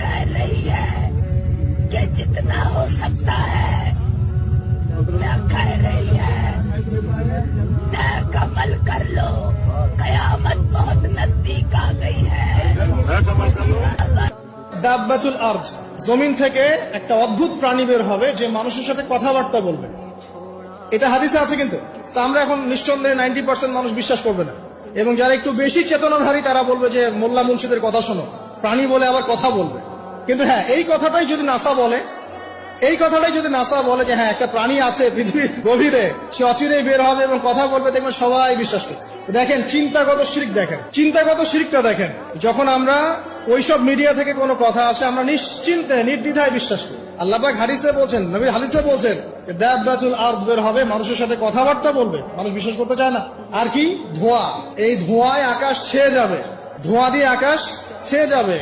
कह रही है कि जितना हो सकता है क्या कह रही है, नेक अमल कर लो, कयामत बहुत नजदीक आ गई है। দাব্বাতুল আরদ, জমিন থেকে একটা অদ্ভুত প্রাণী বের হবে যে মানুষের সাথে কথাবার্তা বলবে। এটা হাদিসে আছে, কিন্তু তা আমরা এখন নিঃসন্দেহে 90% মানুষ বিশ্বাস করবে না। এবং যারা একটু বেশি চেতনাধারী তারা বলবে যে মোল্লা মুন্সিদের কথা শোনো, প্রাণী বলে আবার কথা বলবে। কিন্তু হ্যাঁ, এই কথাটাই যদি নাসা বলে যে হ্যাঁ একটা প্রাণী আছে পৃথিবীর গভীরে, সে অচিরেই বের হবে এবং কথা বলবে, দেখবেন সবাই বিশ্বাস করছে। দেখেন চিন্তাগত শিরকটা দেখেন। যখন আমরা ওইসব মিডিয়া থেকে কোনো কথা আসে আমরা নিশ্চিন্তে নির্দ্বিধায় বিশ্বাস করি। আল্লাহ পাক হাদিসে বলছেন, নবী হাদিসে বলছেন দাব্বাতুল আরদ বের হবে, মানুষের সাথে কথাবার্তা বলবে। মানুষ বিশ্বাস করতে চায় না। আর কি ধোঁয়া, এই ধোঁয়ায় আকাশ ছেয়ে যাবে, ধোঁয়া দিয়ে আকাশ ছেয়ে যাবে।